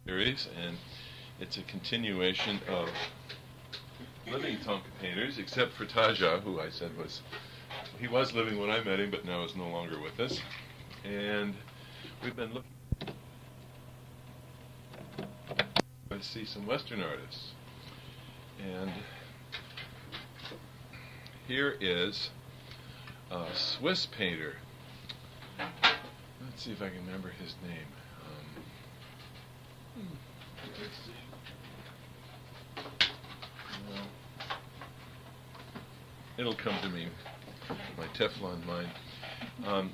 series, and it's a continuation of living Thangka painters, except for Taja, who I said he was living when I met him, but now is no longer with us. And we've been looking to see some Western artists. And here is a Swiss painter. Let's see if I can remember his name. Let's see. Well, it'll come to me, my Teflon mind. I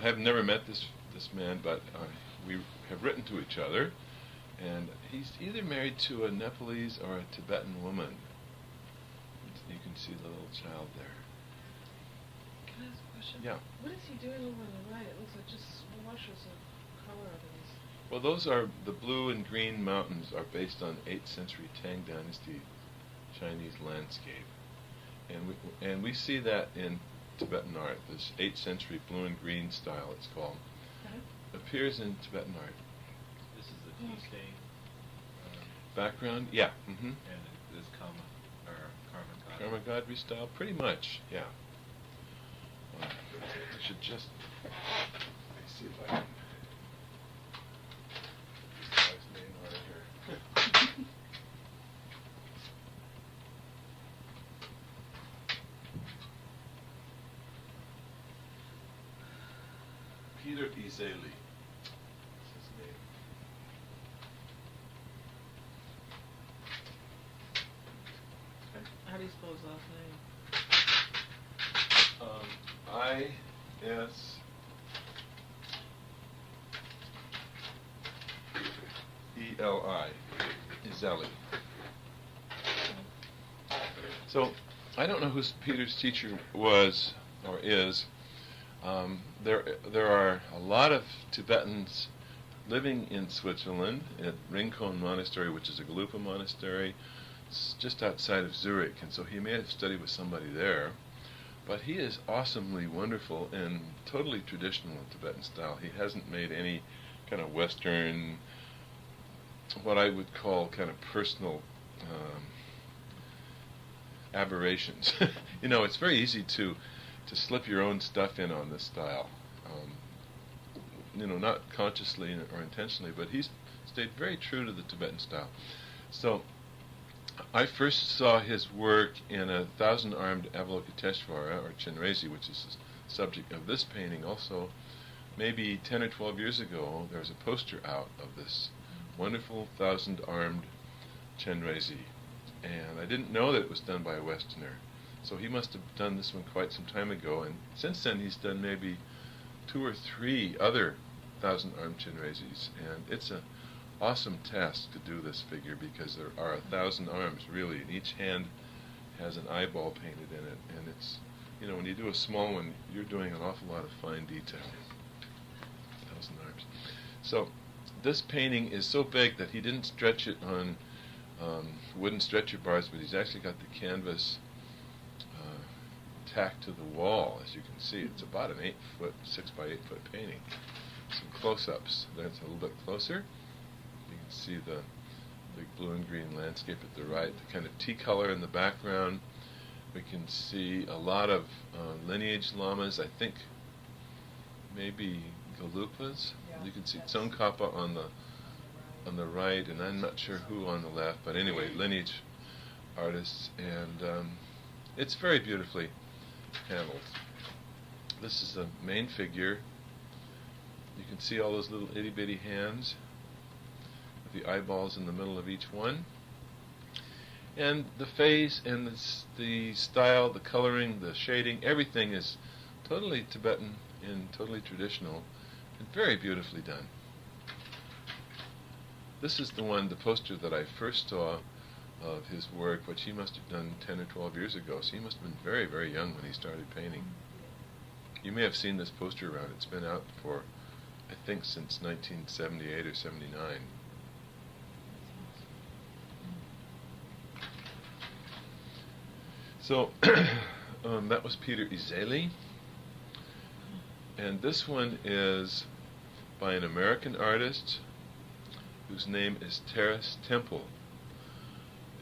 have never met this man, but we have written to each other, and he's either married to a Nepalese or a Tibetan woman. You can see the little child there. Can I ask a question? Yeah. What is he doing over on the right? It looks like just washes of color out of these. Well, those are the blue and green mountains are based on 8th century Tang Dynasty Chinese landscape, and we see that in Tibetan art. This 8th century blue and green style, it's called, appears in Tibetan art. This is the tea stain. Background, yeah. And this Karma Gadri style, pretty much, yeah. I should just see if I can. This guy's name out of here. Peter Izeli. That's his name. How do you spell his last name? I-S-E-L-I. Izeli. So, I don't know who Peter's teacher was or is. There are a lot of Tibetans living in Switzerland at Rincon Monastery, which is a Gelugpa monastery. It's just outside of Zurich, and so he may have studied with somebody there. But he is awesomely wonderful and totally traditional in Tibetan style. He hasn't made any kind of Western, what I would call kind of personal aberrations. It's very easy to slip your own stuff in on this style. Not consciously or intentionally, but he's stayed very true to the Tibetan style. So I first saw his work in a 1,000-armed Avalokiteshvara, or Chenrezi, which is the subject of this painting also. Maybe 10 or 12 years ago, there was a poster out of this wonderful 1,000-armed Chenrezi, and I didn't know that it was done by a Westerner. So he must have done this one quite some time ago, and since then he's done maybe 2 or 3 other 1,000-armed Chenrezis, and it's an awesome task to do this figure because there are 1,000 arms really, and each hand has an eyeball painted in it, and it's, when you do a small one, you're doing an awful lot of fine detail. 1,000 arms. So this painting is so big that he didn't stretch it on wooden stretcher bars, but he's actually got the canvas tacked to the wall. As you can see, it's about an 6 by 8 foot painting. Some close-ups. That's a little bit closer. You can see the big blue and green landscape at the right, the kind of tea color in the background. We can see a lot of lineage lamas, I think maybe Gelugpas. You can see Tsongkhapa on the right, and I'm not sure who on the left, but anyway, lineage artists, and it's very beautifully handled. This is the main figure. You can see all those little itty-bitty hands with the eyeballs in the middle of each one. And the face and the style, the coloring, the shading, everything is totally Tibetan and totally traditional and very beautifully done. This is the poster that I first saw of his work, which he must have done 10 or 12 years ago. So he must have been very, very young when he started painting. You may have seen this poster around. It's been out for, I think, since 1978 or 79. So that was Peter Izeli. And this one is by an American artist whose name is Terrace Temple.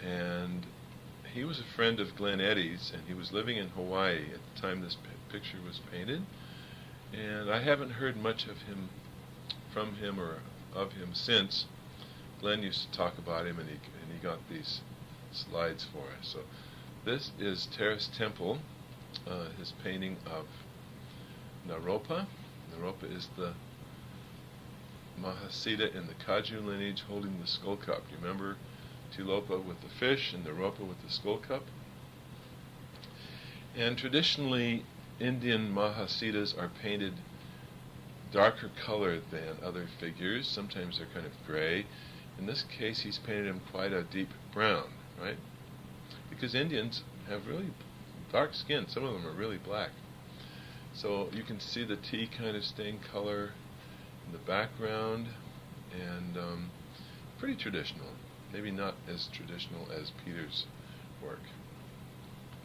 And he was a friend of Glen Eddy's, and he was living in Hawaii at the time this picture was painted. And I haven't heard much of him, from him or of him since. Glen used to talk about him, and he got these slides for us. So this is Terrace Temple, his painting of Naropa. Naropa is the Mahasiddha in the Kaju lineage holding the skull cup. You remember Tilopa with the fish and Naropa with the skull cup? And traditionally, Indian Mahasiddhas are painted darker colored than other figures. Sometimes they're kind of gray. In this case, he's painted him quite a deep brown, right? Because Indians have really dark skin. Some of them are really black. So you can see the tea kind of stained color in the background, and pretty traditional. Maybe not as traditional as Peter's work.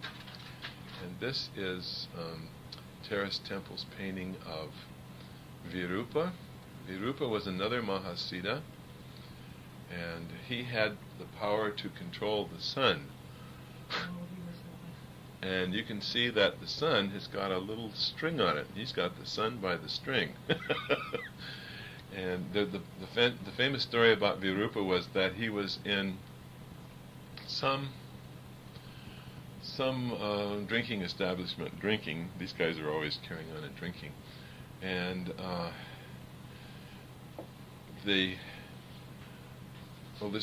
And this is Terrace Temple's painting of Virupa. Virupa was another Mahasiddha, and he had the power to control the sun. And you can see that the sun has got a little string on it. He's got the sun by the string. And the famous story about Virupa was that he was in some drinking establishment drinking. These guys are always carrying on and drinking. And there's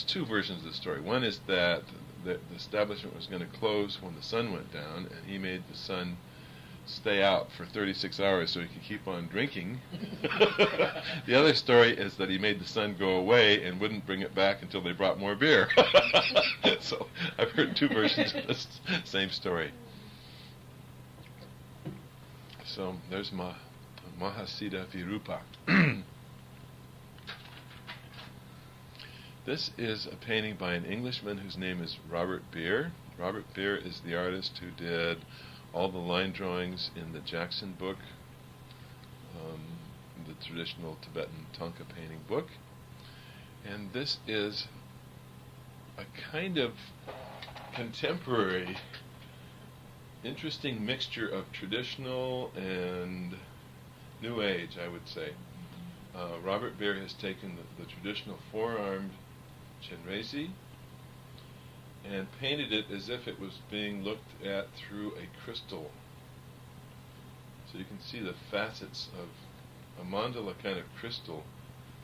two versions of the story. One is that the establishment was going to close when the sun went down, and he made the sun stay out for 36 hours so he could keep on drinking. The other story is that he made the sun go away and wouldn't bring it back until they brought more beer. So I've heard two versions of this same story. So there's Mahasiddha Virupa. This is a painting by an Englishman whose name is Robert Beer. Robert Beer is the artist who did all the line drawings in the Jackson book, the traditional Tibetan Thangka painting book. And this is a kind of contemporary, interesting mixture of traditional and New Age, I would say. Robert Beer has taken the traditional four-armed Chenrezi and painted it as if it was being looked at through a crystal. So you can see the facets of a mandala kind of crystal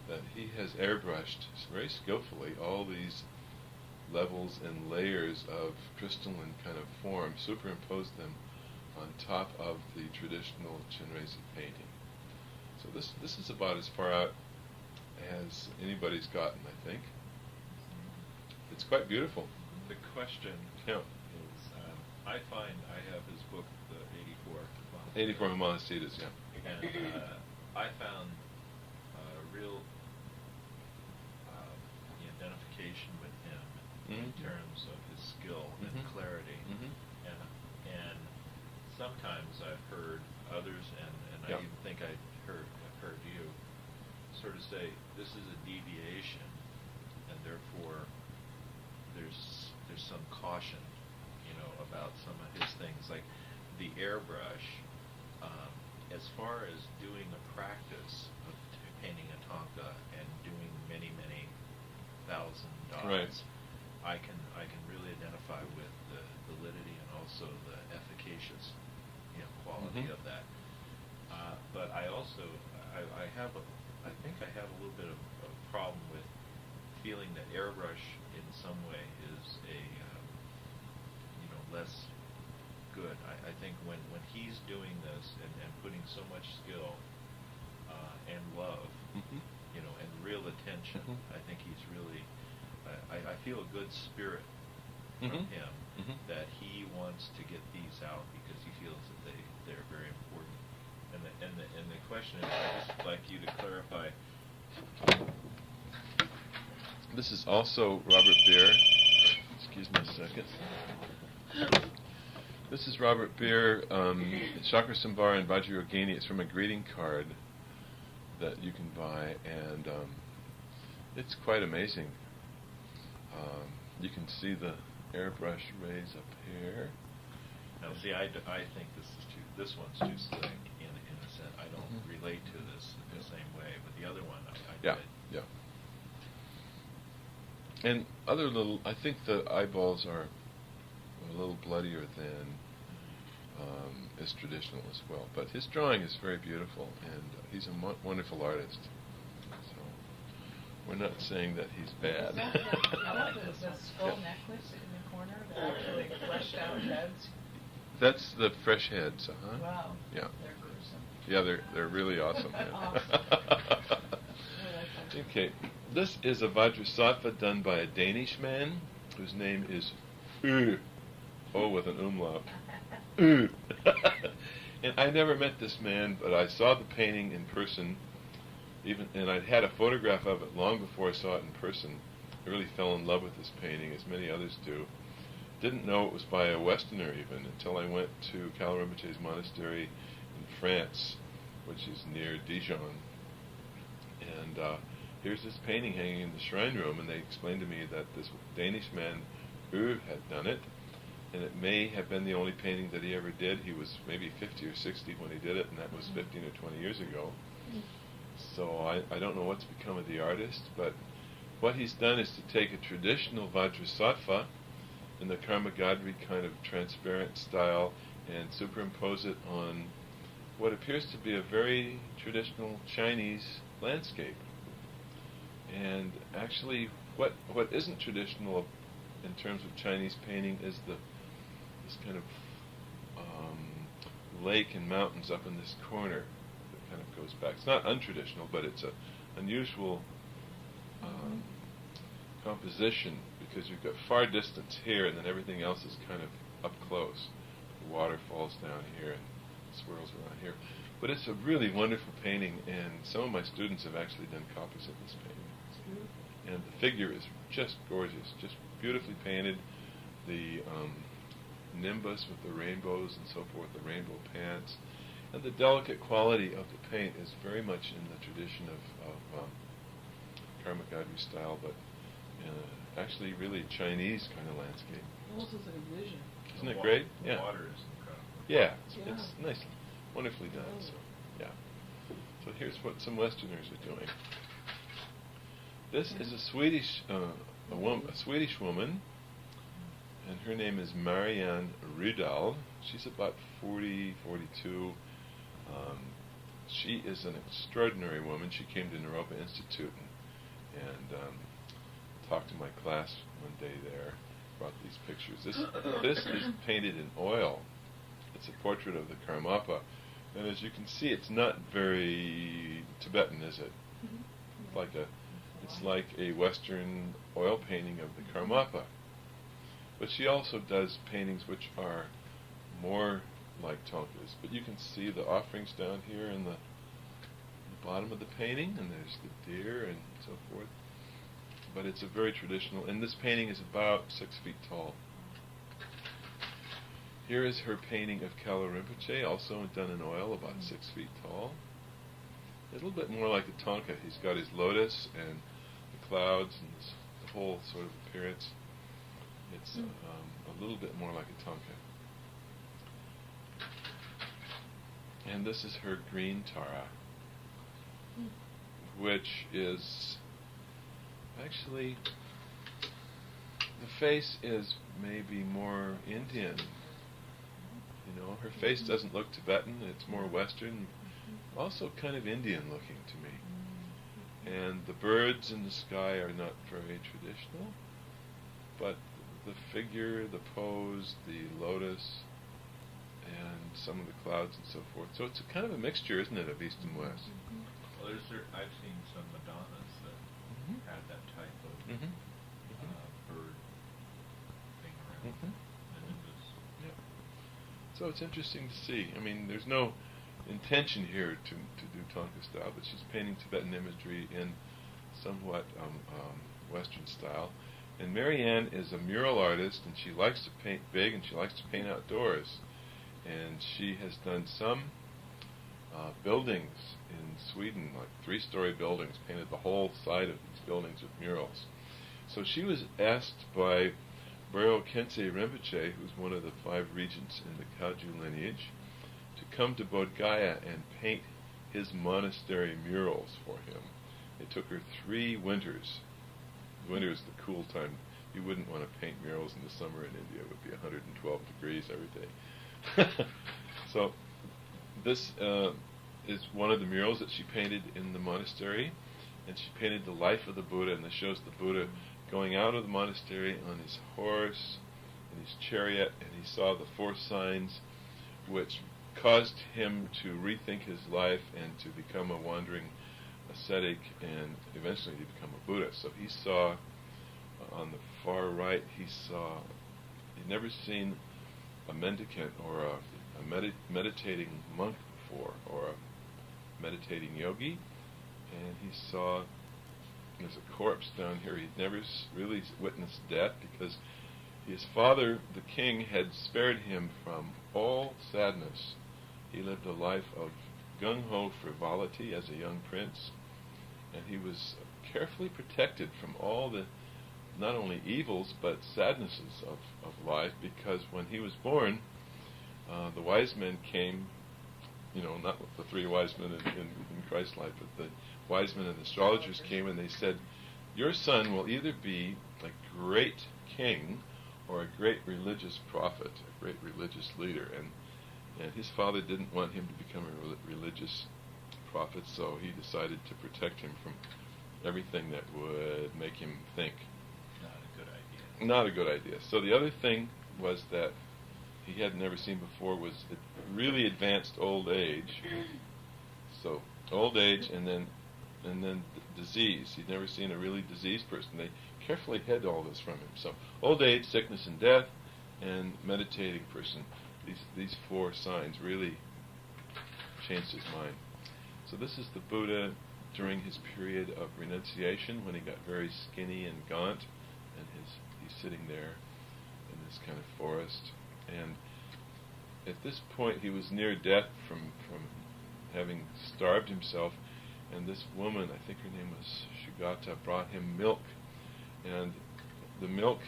that he has airbrushed very skillfully, all these levels and layers of crystalline kind of form, superimposed them on top of the traditional Chenrezi painting. So this is about as far out as anybody's gotten, I think. It's quite beautiful. The question Yeah. is, I find I have his book, the 84 Mahasiddhas, yeah. and I found real identification with him in terms of his skill and clarity. And sometimes I've heard others, and I even think I've heard you sort of say this is a deviation, and therefore there's some caution, about some of his things, like the airbrush. As far as doing a practice of painting a Thangka and doing many thousand dots, Right. I can really identify with the validity and also the efficacious, quality of that. But I also I think I have a little bit of a problem with feeling that airbrush in some way is a less good. I think when he's doing this and putting so much skill and love, and real attention, I think he's really. I feel a good spirit from him that he wants to get these out because he feels that they're very important. And the question is, I'd just like you to clarify. This is also Robert Beer. Excuse me a second. This is Robert Beer, Chakrasambar and Vajrayogini. It's from a greeting card that you can buy, and it's quite amazing. You can see the airbrush rays up here. Now, see, I think this one's too slick in a sense. I don't relate to this in the same way, but the other one, I Yeah, did. yeah. And other little, I think the eyeballs are a little bloodier than is traditional as well. But his drawing is very beautiful, and he's a wonderful artist. So we're not saying that he's bad. Is that the skull necklace in the corner, the actually fleshed out heads? That's the fresh heads, huh? Wow. Yeah. They're gruesome. Yeah, they're really awesome. Awesome. Okay, this is a Vajrasattva done by a Danish man whose name is with an umlaut. And I never met this man, but I saw the painting in person, and I'd had a photograph of it long before I saw it in person. I really fell in love with this painting, as many others do. Didn't know it was by a Westerner even until I went to Kalu Rinpoche's monastery in France, which is near Dijon. And here's this painting hanging in the shrine room, and they explained to me that this Danish man, had done it, and it may have been the only painting that he ever did. He was maybe 50 or 60 when he did it, and that was 15 or 20 years ago. So I don't know what's become of the artist, but what he's done is to take a traditional Vajrasattva in the Karmagadri kind of transparent style and superimpose it on what appears to be a very traditional Chinese landscape. And actually, what isn't traditional in terms of Chinese painting is this kind of lake and mountains up in this corner that kind of goes back. It's not untraditional, but it's an unusual composition, because you've got far distance here, and then everything else is kind of up close. The water falls down here and swirls around here. But it's a really wonderful painting, and some of my students have actually done copies of this painting. And the figure is just gorgeous, just beautifully painted. The nimbus with the rainbows and so forth, the rainbow pants, and the delicate quality of the paint is very much in the tradition of Karmagadri style, but actually really Chinese kind of landscape. Almost looks like a vision. Isn't it great? The water is incredible. Yeah, it's nice, wonderfully done. So, yeah. So here's what some Westerners are doing. This is a Swedish woman, and her name is Marianne Rydal. She's about 40, 42. She is an extraordinary woman. She came to Naropa Institute and talked to my class one day there, brought these pictures. This is painted in oil. It's a portrait of the Karmapa, and as you can see, it's not very Tibetan, is it? It's like a Western oil painting of the Karmapa. But she also does paintings which are more like Thangkas. But you can see the offerings down here in the bottom of the painting, and there's the deer and so forth. But it's a very traditional, and this painting is about 6 feet tall. Here is her painting of Kalu Rinpoche, also done in oil, about 6 feet tall. A little bit more like a Thangka. He's got his lotus and the clouds and the whole sort of appearance. It's a little bit more like a Thangka. And this is her green Tara, which is actually, the face is maybe more Indian. You know, her face doesn't look Tibetan, it's more Western, also kind of Indian looking to me. And the birds in the sky are not very traditional, but the figure, the pose, the lotus, and some of the clouds and so forth. So it's a kind of a mixture, isn't it, of East and West? Well, I've seen some Madonnas that had that type of bird thing around. And it was... Yeah. So it's interesting to see. I mean, there's no intention here to do Thangka style, but she's painting Tibetan imagery in somewhat Western style. And Marianne is a mural artist, and she likes to paint big, and she likes to paint outdoors. And she has done some buildings in Sweden, like 3-story buildings, painted the whole side of these buildings with murals. So she was asked by Burial Khyentse Rinpoche, who's one of the 5 regents in the Kagyu lineage, to come to Bodh Gaya and paint his monastery murals for him. It took her 3 winters. Winter is the cool time. You wouldn't want to paint murals in the summer in India. It would be 112 degrees every day. So this is one of the murals that she painted in the monastery, and she painted the life of the Buddha, and this shows the Buddha going out of the monastery on his horse, in his chariot, and he saw the 4 signs which caused him to rethink his life and to become a wandering ascetic and eventually to become a Buddha. So he saw, on the far right, he'd never seen a mendicant or a meditating monk before, or a meditating yogi, and he saw there's a corpse down here. He'd never really witnessed death because his father, the king, had spared him from all sadness. He lived a life of gung-ho frivolity as a young prince, and he was carefully protected from all the, not only evils, but sadnesses of life, because when he was born, the wise men came, not the 3 wise men in Christ's life, but the wise men and astrologers came, and they said, your son will either be a great king or a great religious prophet, a great religious leader. And his father didn't want him to become a religious prophet, so he decided to protect him from everything that would make him think. Not a good idea. Not a good idea. So the other thing was that he had never seen before was really advanced old age. So old age and then disease. He'd never seen a really diseased person. They carefully hid all this from him. So old age, sickness and death, and meditating person. These 4 signs really changed his mind. So this is the Buddha during his period of renunciation, when he got very skinny and gaunt, and he's sitting there in this kind of forest. And at this point he was near death from having starved himself, and this woman, I think her name was Shugata, brought him milk, and the milk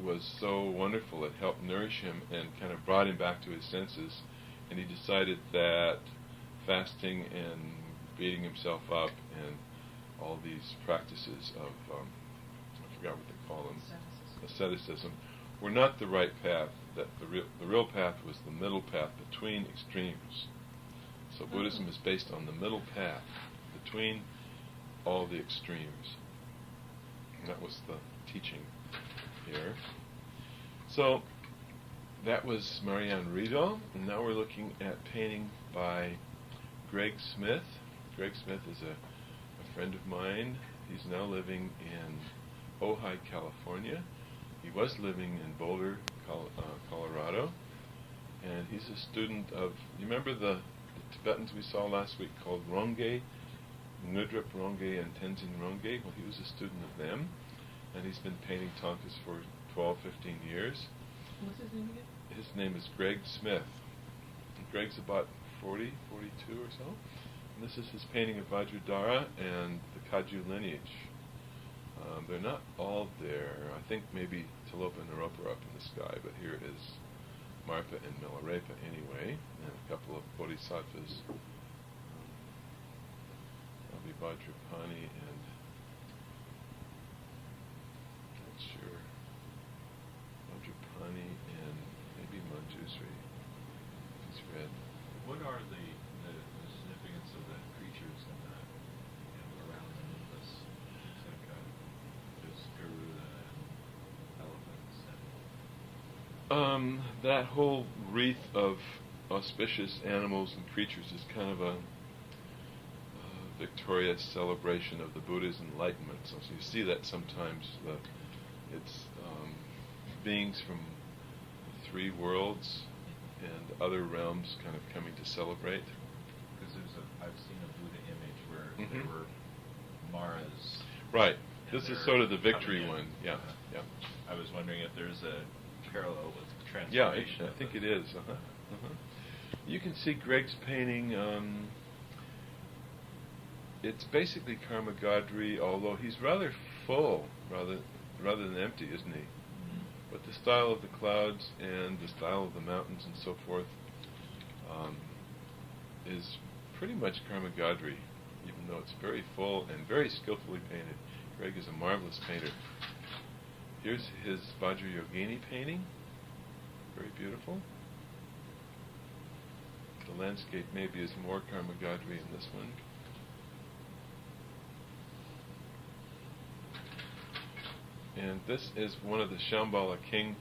was so wonderful. It helped nourish him and kind of brought him back to his senses, and he decided that fasting and beating himself up and all these practices of I forgot what they call them, asceticism, were not the right path. That the real path was the middle path between extremes. So Buddhism is based on the middle path between all the extremes, and that was the teaching here. So that was Marianne Riedel, and now we're looking at painting by Greg Smith. Greg Smith is a friend of mine. He's now living in Ojai, California. He was living in Boulder, Colorado, and he's a student of, you remember the Tibetans we saw last week called Ronge, Ngudrup Ronge and Tenzin Ronge? Well, he was a student of them, and he's been painting Thangkas for 12, 15 years. What's his name again? His name is Greg Smith. Greg's about 40, 42 or so. And this is his painting of Vajradhara and the Kagyu lineage. They're not all there. I think maybe Tilopa and Naropa are up in the sky, but here is Marpa and Milarepa anyway, and a couple of bodhisattvas. That'll be Vajrapani and not sure. Vajrapani and maybe Manjusri. He's red. What are the significance of the creatures in the around the Nimbus? It's like there's Garuda and elephants and that whole wreath of auspicious animals and creatures is kind of a victorious celebration of the Buddha's enlightenment. So you see that sometimes. It's beings from the 3 worlds and other realms kind of coming to celebrate. Because I've seen a Buddha image where there were Maras. Right. This is sort of the victory one. Yeah. Yeah. I was wondering if there's a parallel with Yeah, transformation. I think it is. You can see Greg's painting. It's basically Karma Gadri, although he's rather full, rather than empty, isn't he? But the style of the clouds and the style of the mountains and so forth is pretty much Karma Gadri, even though it's very full and very skillfully painted. Greg is a marvelous painter. Here's his Vajrayogini painting, very beautiful. The landscape maybe is more Karma Gadri in this one. And this is one of the Shambhala King,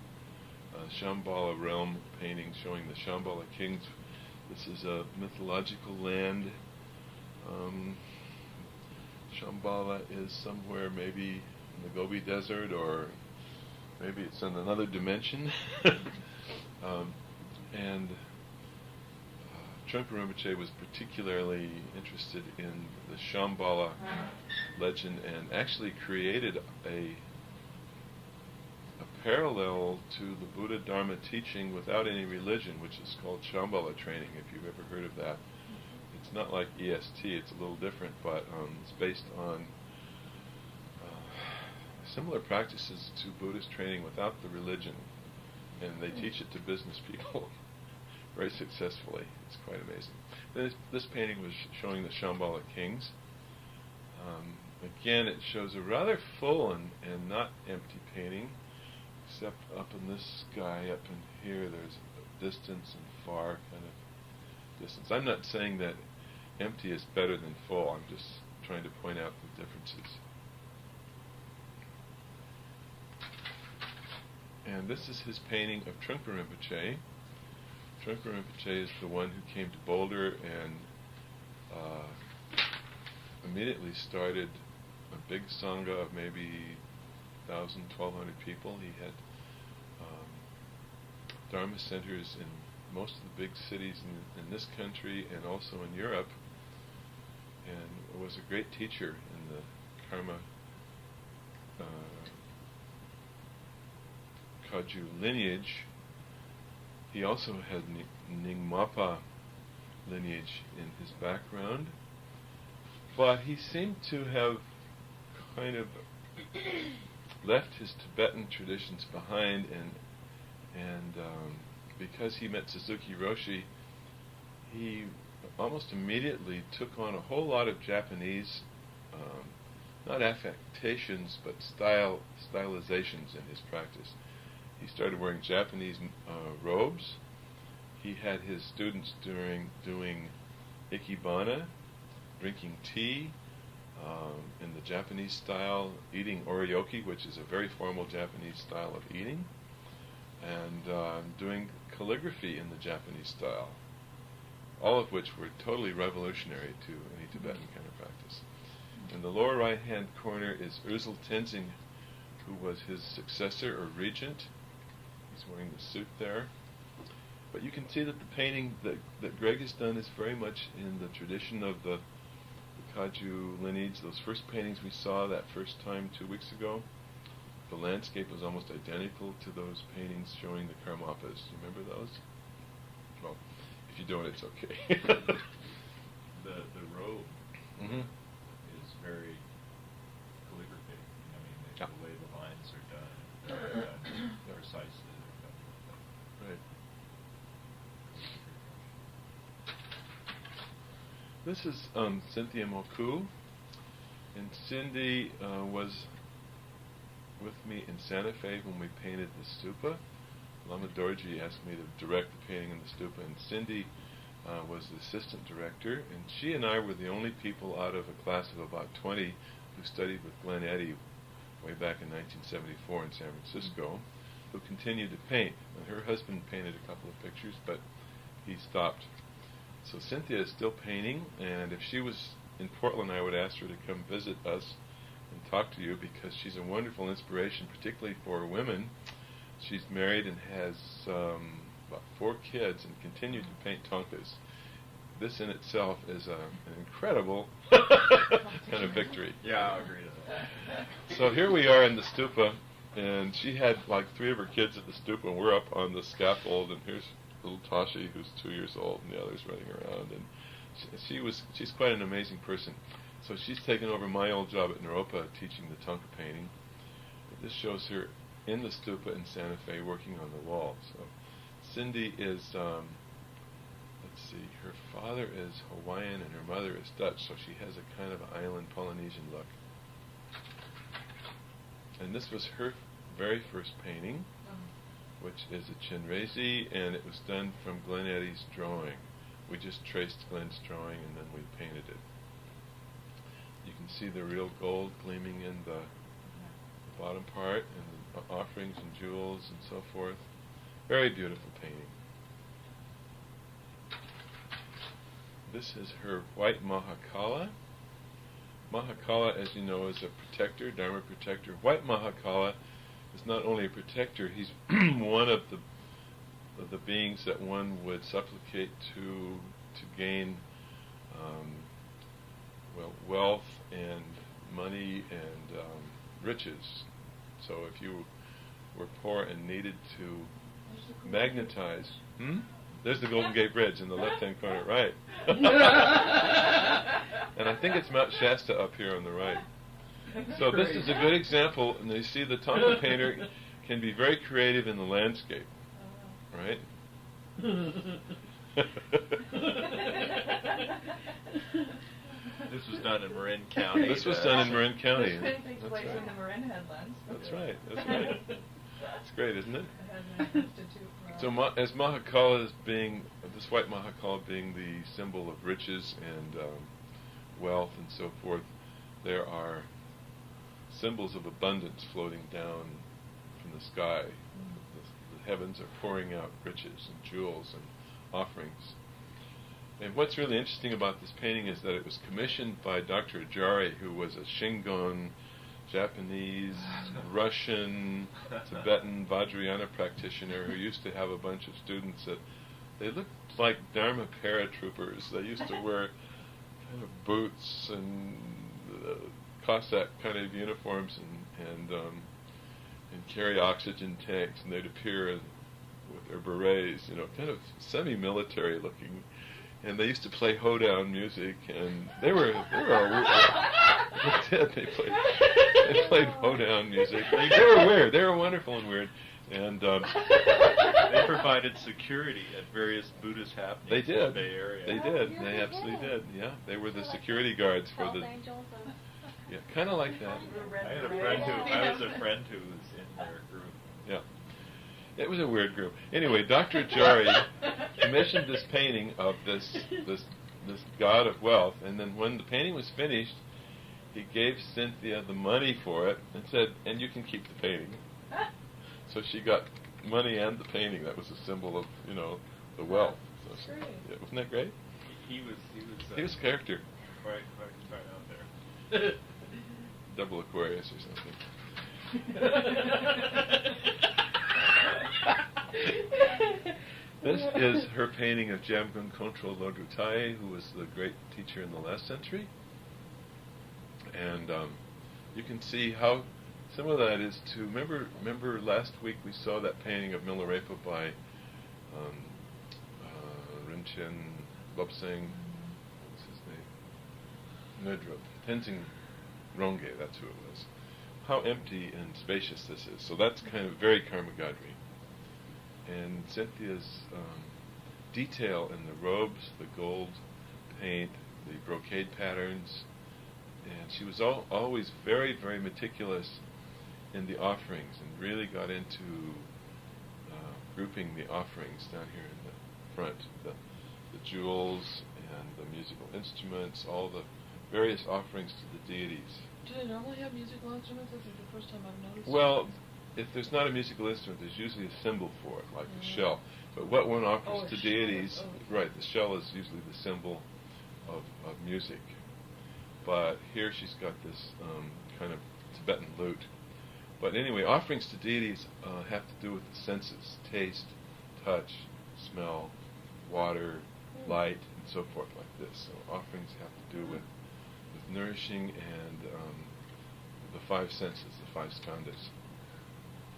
Shambhala realm paintings showing the Shambhala kings. This is a mythological land. Shambhala is somewhere maybe in the Gobi Desert, or maybe it's in another dimension. And Trungpa Rinpoche was particularly interested in the Shambhala legend and actually created a parallel to the Buddha Dharma teaching without any religion, which is called Shambhala training, if you've ever heard of that. It's not like EST, it's a little different, but it's based on similar practices to Buddhist training without the religion, and they teach it to business people very successfully. It's quite amazing. This painting was showing the Shambhala kings. Again, it shows a rather full and not empty painting, except up in this sky, up in here, there's a distance and far kind of distance. I'm not saying that empty is better than full, I'm just trying to point out the differences. And this is his painting of Trungpa Rinpoche. Trungpa Rinpoche is the one who came to Boulder and immediately started a big sangha of maybe 1,000, 1,200 people. He had Dharma centers in most of the big cities in this country and also in Europe, and was a great teacher in the Karma Kaju lineage. He also had Nyingmapa lineage in his background, but he seemed to have kind of left his Tibetan traditions behind, and because he met Suzuki Roshi, he almost immediately took on a whole lot of Japanese, not affectations, but stylizations in his practice. He started wearing Japanese robes. He had his students doing ikebana, drinking tea in the Japanese style, eating oryoki, which is a very formal Japanese style of eating, and doing calligraphy in the Japanese style, all of which were totally revolutionary to any Tibetan kind of practice. In the lower right-hand corner is Urzel Tenzing, who was his successor or regent. He's wearing the suit there. But you can see that the painting that Greg has done is very much in the tradition of the Kaju lineage. Those first paintings we saw that first time 2 weeks ago, the landscape was almost identical to those paintings showing the Karmapas. Do you remember those? Well, if you don't, it's okay. The robe is very calligraphy. I mean, the way the lines are done, precisely. Right. This is Cynthia Moku, and Cindy was with me in Santa Fe when we painted the stupa. Lama Dorji asked me to direct the painting in the stupa, and Cindy was the assistant director, and she and I were the only people out of a class of about 20 who studied with Glen Eddy way back in 1974 in San Francisco, who continued to paint. And her husband painted a couple of pictures, but he stopped. So Cynthia is still painting, and if she was in Portland, I would ask her to come visit us and talk to you, because she's a wonderful inspiration, particularly for women. She's married and has about 4 kids and continued to paint thangkas. This in itself is an incredible kind of victory. Yeah, I agree to that. So here we are in the stupa, and she had like 3 of her kids at the stupa, and we're up on the scaffold, and here's little Tashi, who's 2 years old, and the others running around. And she's quite an amazing person. So she's taken over my old job at Naropa, teaching the Thangka painting. But this shows her in the stupa in Santa Fe, working on the wall. So Cindy is, let's see, her father is Hawaiian and her mother is Dutch, so she has a kind of island Polynesian look. And this was her very first painting, which is a Chinrezi, and it was done from Glen Eddy's drawing. We just traced Glen's drawing and then we painted it. You can see the real gold gleaming in the bottom part, and the offerings and jewels and so forth. Very beautiful painting. This is her white Mahakala. Mahakala, as you know, is a protector, Dharma protector. White Mahakala is not only a protector, he's one of the beings that one would supplicate to gain wealth and money and riches. So if you were poor and needed to magnetize, there's the Golden Gate Bridge in the left-hand corner, right? And I think it's Mount Shasta up here on the right. So this is a good example, and you see the Thangka painter can be very creative in the landscape, right? This was done in Marin County. This was done in Marin County. This painting takes That's place right. in the Marin Headlands. That's right. That's right. It's great, isn't it? It has an institute for So as Mahakala is being, this white Mahakala being the symbol of riches and wealth and so forth, there are symbols of abundance floating down from the sky. The heavens are pouring out riches and jewels and offerings. And what's really interesting about this painting is that it was commissioned by Dr. Ajari, who was a Shingon, Japanese, Russian, Tibetan Vajrayana practitioner who used to have a bunch of students that they looked like Dharma paratroopers. They used to wear kind of boots and Cossack kind of uniforms and carry oxygen tanks, and they'd appear with their berets, kind of semi-military looking. And they used to play hoedown music, and they played hoedown music. They were weird. They were wonderful and weird. And they provided security at various Buddhist happenings they did. in the Bay Area. They did. They absolutely did. Yeah, they were the security guards for the. Yeah, kind of like that. I had a friend I was a friend who was in their group. Yeah. It was a weird group. Anyway, Dr. Ajari commissioned this painting of this god of wealth, and then when the painting was finished, he gave Cynthia the money for it and said, "And you can keep the painting." So she got money and the painting. That was a symbol of, the wealth. So yeah, wasn't that great? He was a character. Quite out there. Double Aquarius or something. This is her painting of Jamgon Kongtrul Lodrutai, who was the great teacher in the last century. And you can see how similar that is to, remember last week we saw that painting of Milarepa by Rinchen Lobsang, what's his name? Nudrup, Tenzing Ronge, that's who it was. How empty and spacious this is. So that's kind of very Karma Gadri. And Cynthia's detail in the robes, the gold paint, the brocade patterns, and she was always very, very meticulous in the offerings and really got into grouping the offerings down here in the front, the jewels and the musical instruments, all the various offerings to the deities. Do they normally have musical instruments? This is the first time I've noticed. Well, if there's not a musical instrument, there's usually a symbol for it, like a shell. But what one offers to deities, right, the shell is usually the symbol of music. But here she's got this kind of Tibetan lute. But anyway, offerings to deities have to do with the senses: taste, touch, smell, water, light, and so forth like this. So offerings have to do with nourishing and the five senses, the five skandhas.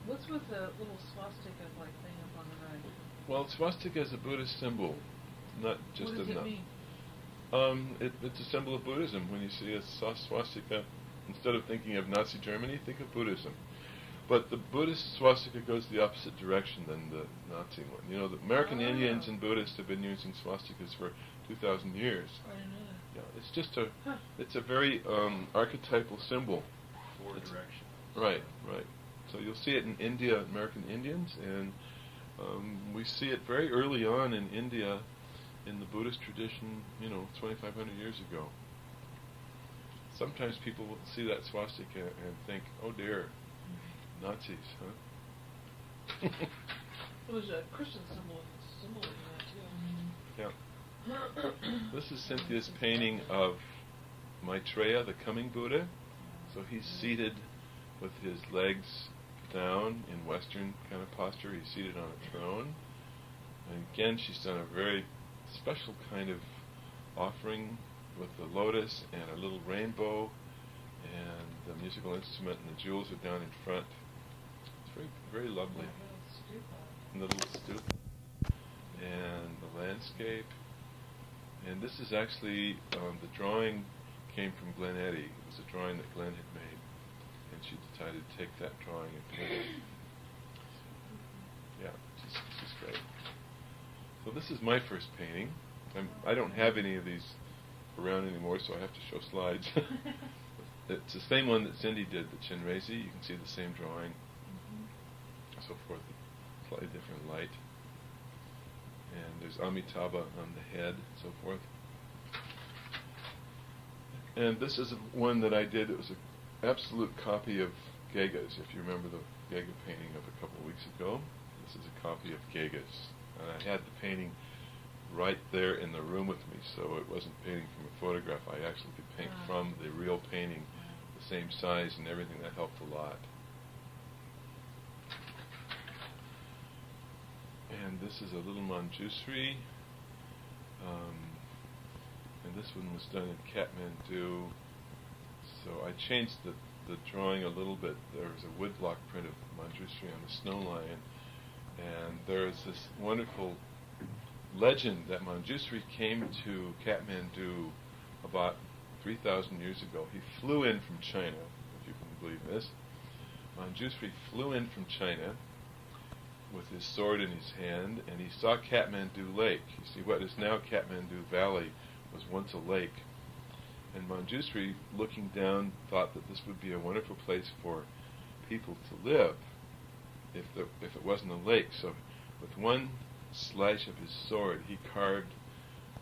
What's with the little swastika-like thing up on the right? Well, swastika is a Buddhist symbol, not just What does a. it mean? It's a symbol of Buddhism. When you see a swastika, instead of thinking of Nazi Germany, think of Buddhism. But the Buddhist swastika goes the opposite direction than the Nazi one. You know, the American Indians and Buddhists have been using swastikas for 2,000 years. I didn't know that. Yeah, it's just it's a very archetypal symbol. Four directions. Right, right. So you'll see it in India, American Indians, and we see it very early on in India, in the Buddhist tradition, 2,500 years ago. Sometimes people will see that swastika and think, oh dear, Nazis, huh? Well, there's a Christian symbol in that too. Yeah. This is Cynthia's painting of Maitreya, the coming Buddha. So he's seated with his legs down in Western kind of posture. He's seated on a throne. And again, she's done a very special kind of offering with the lotus and a little rainbow and the musical instrument, and the jewels are down in front. It's very, very lovely. And the little stoop and the landscape. And this is actually, the drawing came from Glen Eddy. It was a drawing that Glen had made, and she decided to take that drawing and paint it. Yeah, it's just great. So this is my first painting. I don't have any of these around anymore, so I have to show slides. It's the same one that Cindy did, the Chenrezig. You can see the same drawing, so forth, slightly different light. And there's Amitabha on the head, so forth. And this is one that I did. It was an absolute copy of Gega's, if you remember the Gega painting of a couple of weeks ago. This is a copy of Gega's. And I had the painting right there in the room with me, so it wasn't painting from a photograph. I actually could paint from the real painting, the same size and everything. That helped a lot. And this is a little Manjusri. And this one was done in Kathmandu. So I changed the drawing a little bit. There was a woodblock print of Manjusri on the snow lion. And there is this wonderful legend that Manjusri came to Kathmandu about 3,000 years ago. He flew in from China, if you can believe this. Manjusri flew in from China with his sword in his hand, and he saw Kathmandu Lake. You see, what is now Kathmandu Valley was once a lake. And Manjusri, looking down, thought that this would be a wonderful place for people to live if it wasn't a lake. So with one slash of his sword, he carved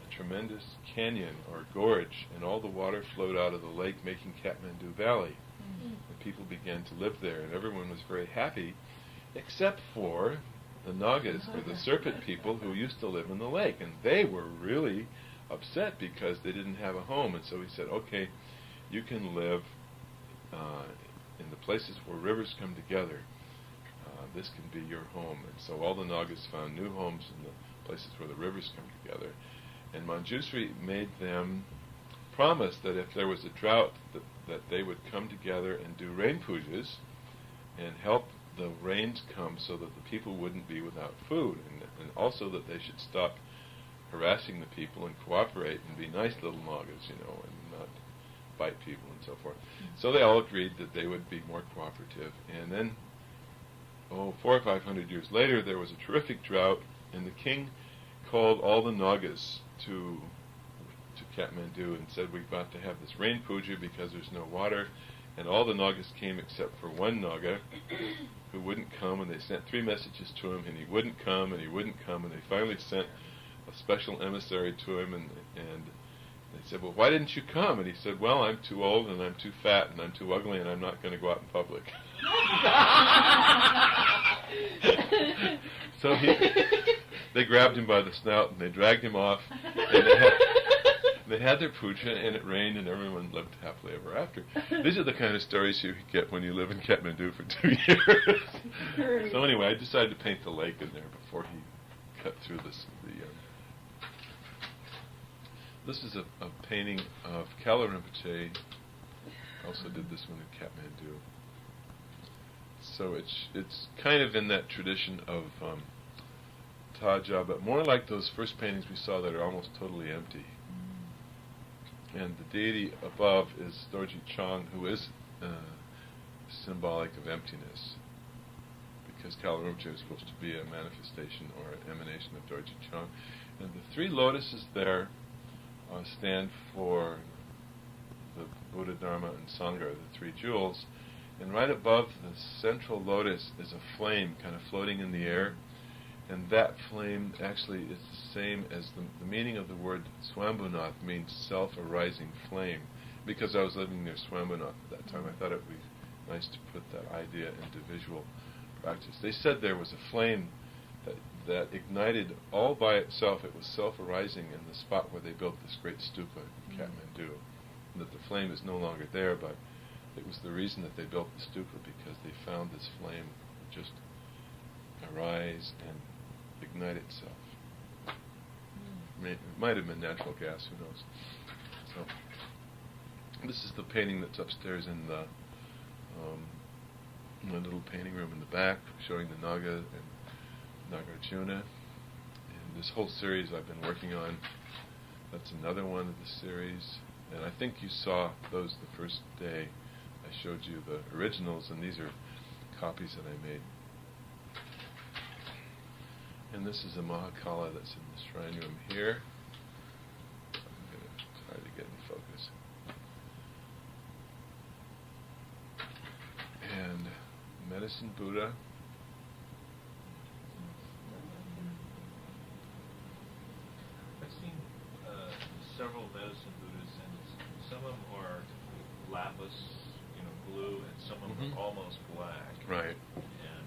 a tremendous canyon or gorge, and all the water flowed out of the lake, making Kathmandu Valley. And people began to live there, and everyone was very happy, except for the Nagas, or the serpent people, who used to live in the lake. And they were really upset because they didn't have a home. And so he said, okay, you can live in the places where rivers come together. This can be your home. And so all the Nagas found new homes in the places where the rivers come together. And Manjusri made them promise that if there was a drought, that they would come together and do rain pujas and help the rains come so that the people wouldn't be without food, and also that they should stop harassing the people and cooperate and be nice little Nagas, and not bite people and so forth. So they all agreed that they would be more cooperative. And then, 400 or 500 years later, there was a terrific drought, and the king called all the Nagas to Kathmandu and said, we've got to have this rain puja because there's no water. And all the Nagas came except for one Naga who wouldn't come, and they sent 3 messages to him, and he wouldn't come, and he wouldn't come, and they finally sent a special emissary to him, and they said, well, why didn't you come? And he said, well, I'm too old, and I'm too fat, and I'm too ugly, and I'm not going to go out in public. So they grabbed him by the snout, and they dragged him off, and they had their puja, and it rained, and everyone lived happily ever after. These are the kind of stories you get when you live in Kathmandu for 2 years. So anyway, I decided to paint the lake in there before he cut through this. This is a painting of Kala Rinpoche. Also did this one in Kathmandu. So it's kind of in that tradition of Taja, but more like those first paintings we saw that are almost totally empty. And the deity above is Dorji Chang, who is symbolic of emptiness, because Kala Rinpoche is supposed to be a manifestation or an emanation of Dorji Chang. And the three lotuses there stand for the Buddha, Dharma, and Sangha, the three jewels. And right above the central lotus is a flame kind of floating in the air. And that flame actually is the same as the meaning of the word Swambhunath means self-arising flame. Because I was living near Swambhunath at that time, I thought it would be nice to put that idea into visual practice. They said there was a flame that ignited all by itself. It was self-arising in the spot where they built this great stupa in Kathmandu. And that the flame is no longer there, but it was the reason that they built the stupa, because they found this flame just arise and ignite itself. It might have been natural gas, who knows. So this is the painting that's upstairs in the little painting room in the back, showing the Naga and Nagarjuna. And this whole series I've been working on, that's another one of the series. And I think you saw those the first day. I showed you the originals, and these are copies that I made. And this is a Mahakala that's in the shrine room here. I'm going to try to get in focus. And Medicine Buddha. I've seen several medicine Buddhas, and some of them are lapis, blue, and some of them are almost black. Right. And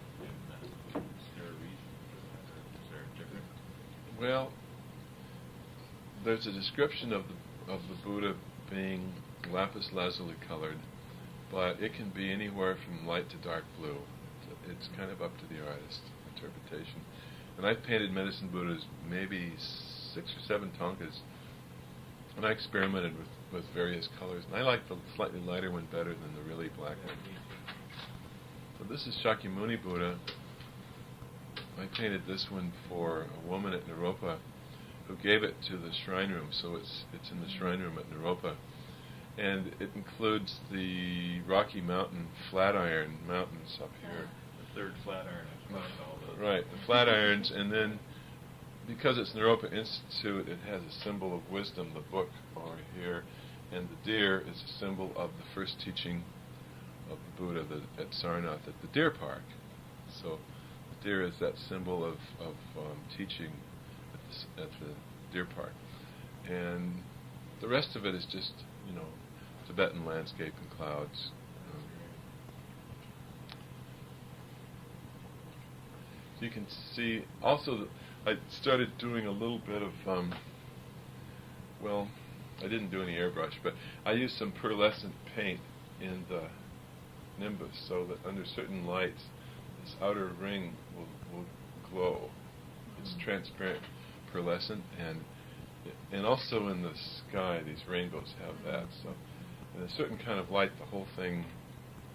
is there a reason for that, or is there a different? Well, there's a description of the Buddha being lapis lazuli colored, but it can be anywhere from light to dark blue. It's kind of up to the artist's interpretation. And I've painted medicine Buddhas, maybe 6 or 7 Thangkas, and I experimented with various colors. And I like the slightly lighter one better than the really black one. So this is Shakyamuni Buddha. I painted this one for a woman at Naropa who gave it to the shrine room, so it's in the shrine room at Naropa. And it includes the Rocky Mountain Flatiron Mountains up here. The third Flatiron, I've found all those. Right, the Flatirons, and then because it's Naropa Institute, it has a symbol of wisdom, the book over here, and the deer is a symbol of the first teaching of the Buddha at Sarnath at the deer park. So the deer is that symbol of teaching at the deer park. And the rest of it is just, Tibetan landscape and clouds. So you can see also I started doing a little bit of I didn't do any airbrush, but I used some pearlescent paint in the nimbus so that under certain lights this outer ring will glow. It's transparent pearlescent, and also in the sky these rainbows have that. So in a certain kind of light the whole thing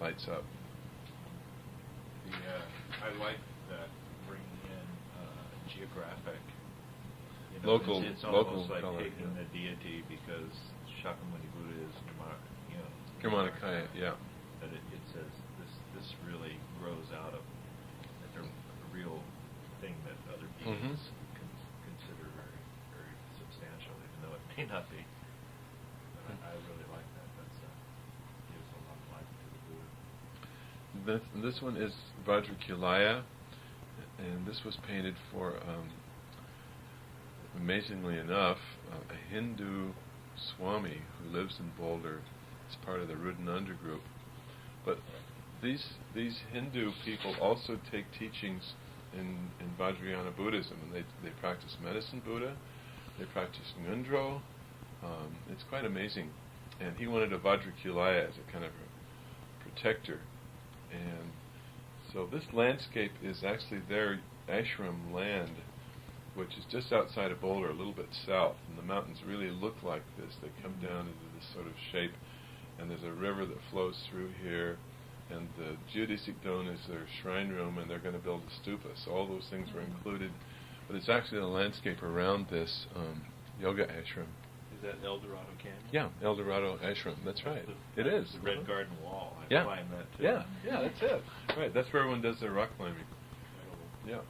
lights up. I like that bringing in geographic. Local it's almost like color, taking the deity, because Shakyamuni Buddha is, Nirmanakaya, yeah. But it says this really grows out of a real thing that other beings consider very, very substantial, even though it may not be. I really like that. That's gives a lot of life to the Buddha. This one is Vajrakulaya, and this was painted for, amazingly enough, a Hindu Swami who lives in Boulder. It's part of the Rudananda group. But these Hindu people also take teachings in Vajrayana Buddhism, and they practice medicine Buddha, they practice Ngundro. It's quite amazing. And he wanted a Vajrakulaya as a kind of a protector. And so this landscape is actually their ashram land, which is just outside of Boulder, a little bit south. And the mountains really look like this. They come down into this sort of shape. And there's a river that flows through here. And the geodesic dome is their shrine room, and they're going to build a stupa. So all those things were included but it's actually a landscape around this yoga ashram. Is that El Dorado Canyon? Yeah, El Dorado Ashram. That's right. It is. The Red Garden Wall. I Yeah. climbed that too. Yeah, that's it. Right, that's where everyone does their rock climbing. Yeah.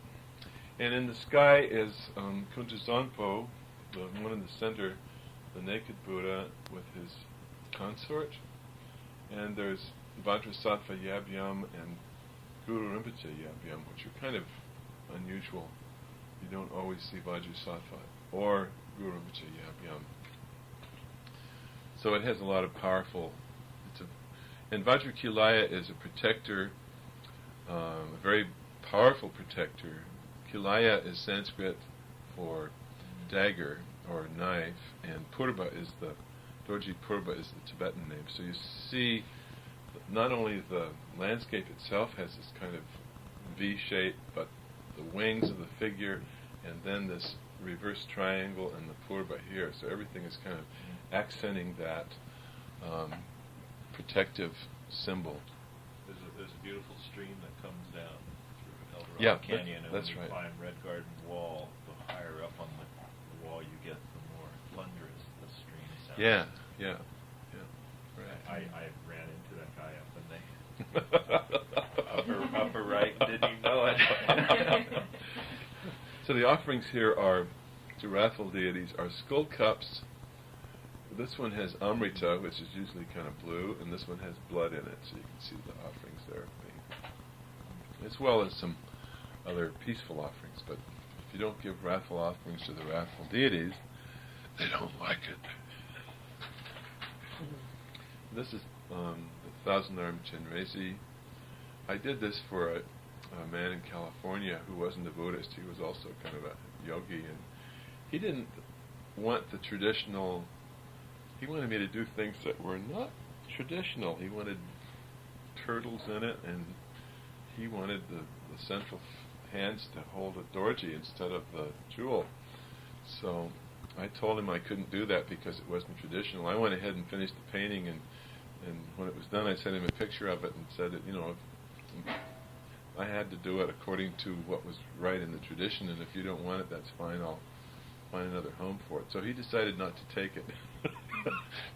And in the sky is Kuntuzonpo, the one in the center, the naked Buddha with his consort. And there's Vajrasattva Yabgyam and Guru Rinpoche Yabgyam, which are kind of unusual. You don't always see Vajrasattva or Guru Rinpoche Yabgyam. So it has a lot of powerful... And Vajrakilaya is a protector, a very powerful protector. Kilaya is Sanskrit for dagger or knife, and Purba is Dorji Purba is the Tibetan name. So you see not only the landscape itself has this kind of V shape, but the wings of the figure, and then this reverse triangle and the Purba here. So everything is kind of accenting that protective symbol. There's a beautiful stream that comes down through El Yeah, Dorado Canyon, and that's when you right. climb Red Garden Wall, the higher up on the wall you get, the more thunderous the stream sounds. Yeah. Right. I ran into that guy up in the upper right, didn't even know it. So the offerings here are to wrathful deities are skull cups. This one has amrita, which is usually kind of blue, and this one has blood in it, so you can see the offerings there, as well as some other peaceful offerings. But if you don't give wrathful offerings to the wrathful deities, they don't like it. This is the thousand-armed Chenrezi. I did this for a man in California who wasn't a Buddhist. He was also kind of a yogi, and he didn't want the traditional. He wanted me to do things that were not traditional. He wanted turtles in it, and he wanted the central hands to hold a dorji instead of the jewel. So I told him I couldn't do that because it wasn't traditional. I went ahead and finished the painting, and when it was done, I sent him a picture of it and said that, I had to do it according to what was right in the tradition, and if you don't want it, that's fine. I'll find another home for it. So he decided not to take it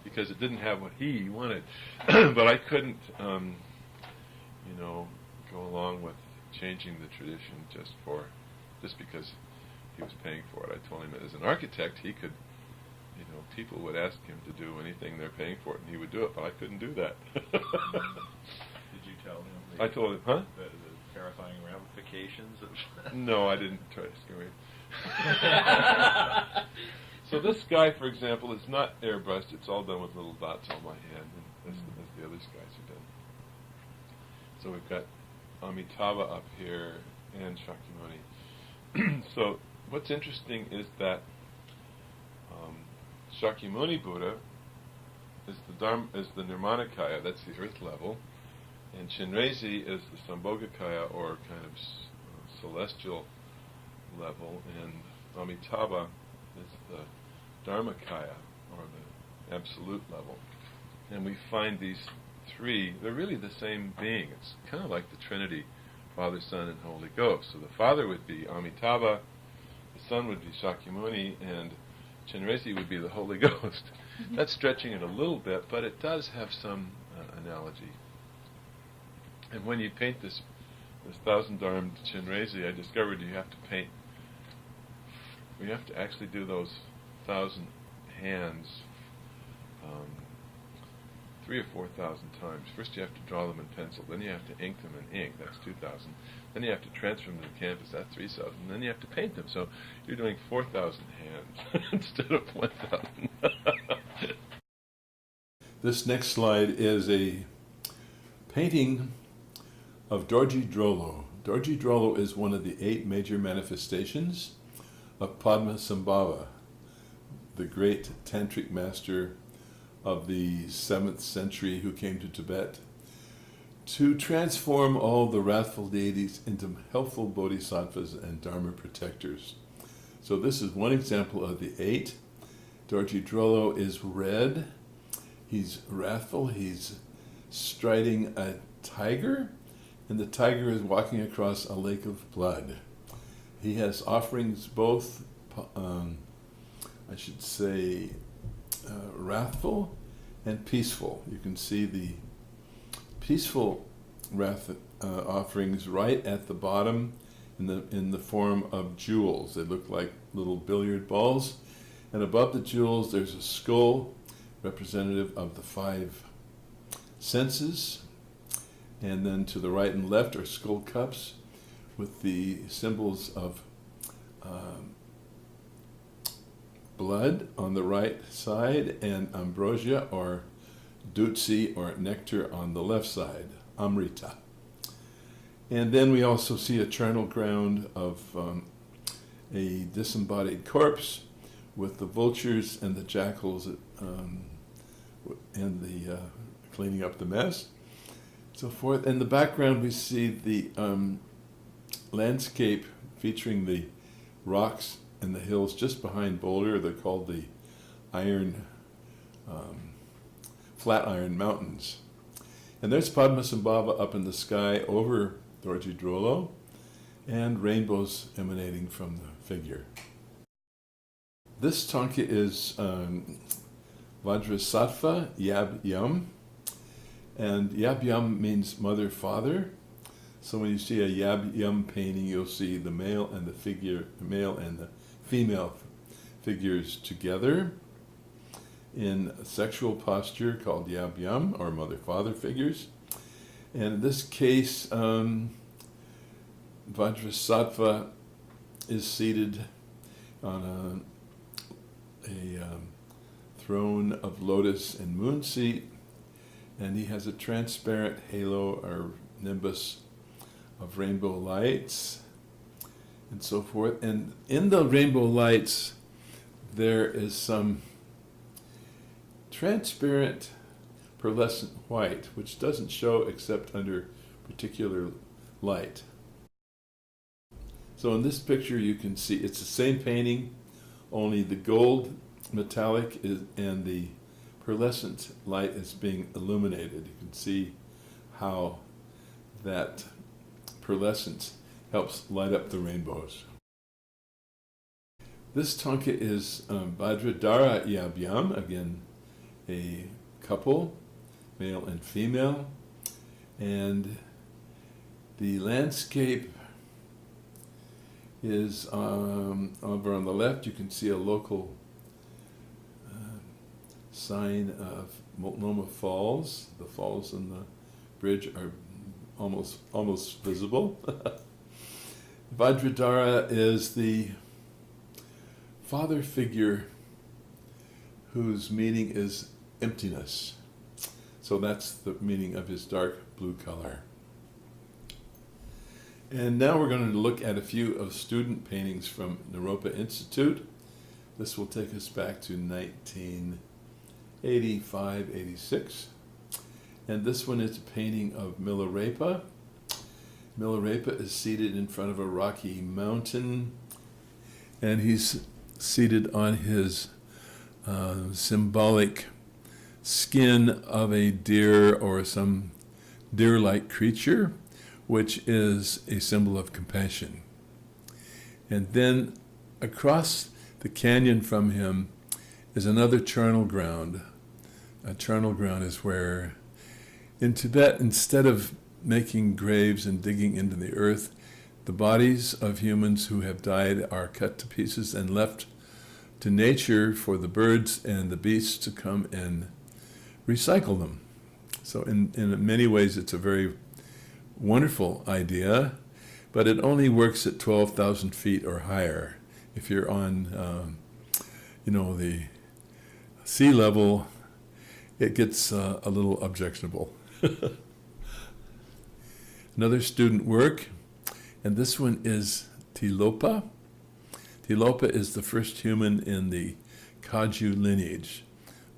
because it didn't have what he wanted. But I couldn't, go along with changing the tradition just because he was paying for it. I told him that as an architect, he could, people would ask him to do anything they're paying for it, and he would do it, but I couldn't do that. Did you tell him? I told him, huh? The terrifying ramifications of... No, I didn't try to scare him. So this guy, for example, is not airbrushed. It's all done with little dots on my hand, and as the other guys are done. So we've got Amitabha up here and Shakyamuni. So what's interesting is that Shakyamuni Buddha is the Nirmanakaya, that's the earth level, and Chenrezi is the Sambhogakaya, or kind of celestial level, and Amitabha is the Dharmakaya, or the absolute level. And we find these three, they're really the same being. It's kind of like the Trinity, Father, Son, and Holy Ghost. So the Father would be Amitabha, the Son would be Shakyamuni, and Chenrezi would be the Holy Ghost. That's stretching it a little bit, but it does have some analogy. And when you paint this thousand-armed Chenrezi, I discovered you have to actually do those 1,000 hands 3,000 or 4,000 times. First you have to draw them in pencil, then you have to ink them in ink, that's 2,000. Then you have to transfer them to the canvas, that's 3,000. Then you have to paint them, so you're doing 4,000 hands instead of 1,000. This next slide is a painting of Dorji Drolo. Dorji Drolo is one of the 8 major manifestations of Padmasambhava, the great tantric master of the 7th century who came to Tibet to transform all the wrathful deities into helpful bodhisattvas and dharma protectors. So this is one example of the 8. Dorji Drolo is red. He's wrathful. He's striding a tiger, and the tiger is walking across a lake of blood. He has offerings both, I should say, wrathful and peaceful. You can see the peaceful wrath offerings right at the bottom in the form of jewels. They look like little billiard balls. And above the jewels there's a skull representative of the 5 senses. And then to the right and left are skull cups with the symbols of blood on the right side and ambrosia or dutsi or nectar on the left side, amrita. And then we also see a charnel ground of a disembodied corpse with the vultures and the jackals and the cleaning up the mess, so forth. In the background we see the landscape featuring the rocks and the hills just behind Boulder. They're called the Flatiron Mountains. And there's Padmasambhava up in the sky over Dorji Drolo, and rainbows emanating from the figure. This Thangka is Vajrasattva Yab Yum, and Yab Yum means mother, father. So when you see a Yab Yum painting, you'll see the male and the female figures together in a sexual posture called Yab Yum, or mother-father figures. And in this case, Vajrasattva is seated on a throne of lotus and moon seat, and he has a transparent halo or nimbus of rainbow lights and so forth. And in the rainbow lights there is some transparent pearlescent white, which doesn't show except under particular light. So in this picture you can see it's the same painting, only the gold metallic and the pearlescent light is being illuminated. You can see how that pearlescence helps light up the rainbows. This Thangka is Vajradhara Yabyam, again a couple, male and female, and the landscape is over on the left. You can see a local sign of Multnomah Falls. The falls and the bridge are almost visible. Vajradhara is the father figure whose meaning is emptiness. So that's the meaning of his dark blue color. And now we're going to look at a few of student paintings from Naropa Institute. This will take us back to 1985-86. And this one is a painting of Milarepa. Milarepa is seated in front of a rocky mountain, and he's seated on his symbolic skin of a deer or some deer-like creature, which is a symbol of compassion. And then across the canyon from him is another charnel ground. A charnel ground is where, in Tibet, instead of making graves and digging into the earth, the bodies of humans who have died are cut to pieces and left to nature for the birds and the beasts to come and recycle them. So in many ways it's a very wonderful idea, but it only works at 12,000 feet or higher. If you're on the sea level, it gets a little objectionable. Another student work, and this one is Tilopa. Tilopa is the first human in the Kaju lineage.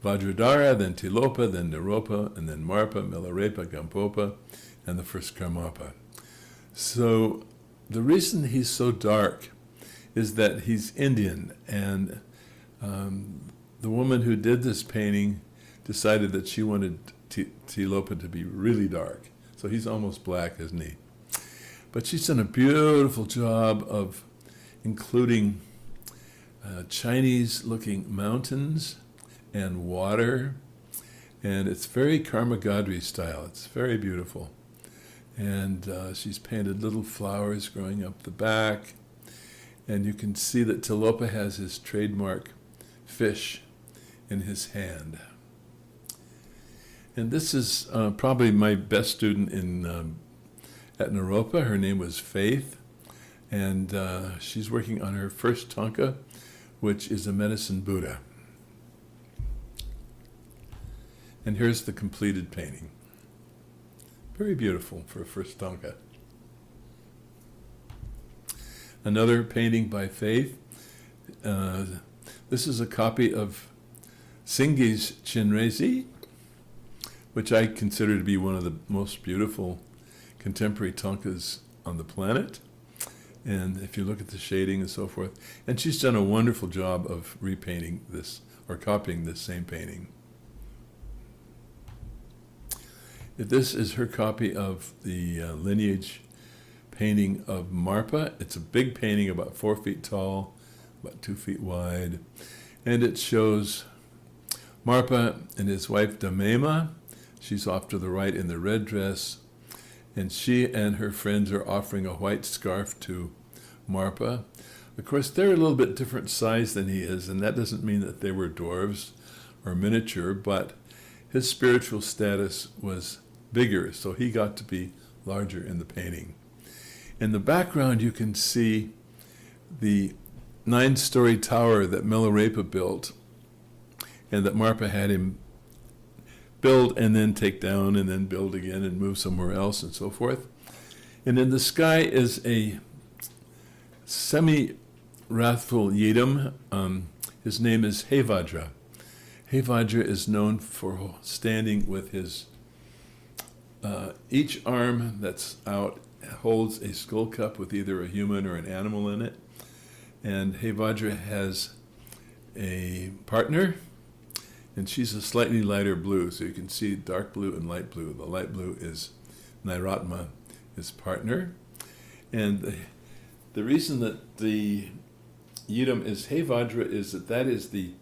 Vajradhara, then Tilopa, then Naropa, and then Marpa, Milarepa, Gampopa, and the first Karmapa. So the reason he's so dark is that he's Indian, and the woman who did this painting decided that she wanted Tilopa to be really dark. So he's almost black, isn't he? But she's done a beautiful job of including Chinese-looking mountains and water, and it's very Karma Gadri style. It's very beautiful. And she's painted little flowers growing up the back, and you can see that Tilopa has his trademark fish in his hand. And this is probably my best student at Naropa. Her name was Faith, and she's working on her first Thangka, which is a medicine Buddha. And here's the completed painting. Very beautiful for a first Thangka. Another painting by Faith. This is a copy of Singhi's Chinrezi, which I consider to be one of the most beautiful contemporary Thangkas on the planet. And if you look at the shading and so forth, and she's done a wonderful job of repainting this, or copying this same painting. This is her copy of the lineage painting of Marpa. It's a big painting, about 4 feet tall, about 2 feet wide, and it shows Marpa and his wife Damema. She's off to the right in the red dress, and she and her friends are offering a white scarf to Marpa. Of course, they're a little bit different size than he is, and that doesn't mean that they were dwarves or miniature, but his spiritual status was bigger, so he got to be larger in the painting. In the background, you can see the 9-story tower that Milarepa built, and that Marpa had him build and then take down and then build again and move somewhere else and so forth. And in the sky is a semi-wrathful Yidam. His name is Hevajra. Hevajra is known for standing with his, each arm that's out holds a skull cup with either a human or an animal in it. And Hevajra has a partner, and she's a slightly lighter blue, so you can see dark blue and light blue. The light blue is Nairatma, his partner. And the reason that the Yidam is Hevajra is that is the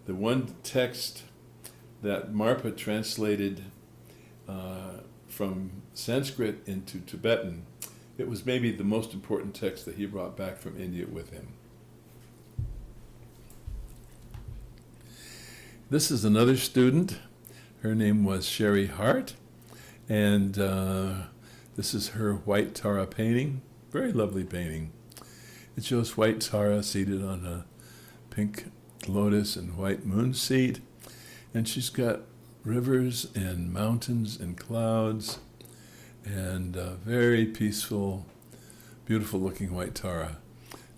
one text that Marpa translated from Sanskrit into Tibetan. It was maybe the most important text that he brought back from India with him. This is another student. Her name was Sherry Hart, and this is her white Tara painting. Very lovely painting. It shows white Tara seated on a pink lotus and white moon seat, and she's got rivers and mountains and clouds and very peaceful, beautiful looking white Tara.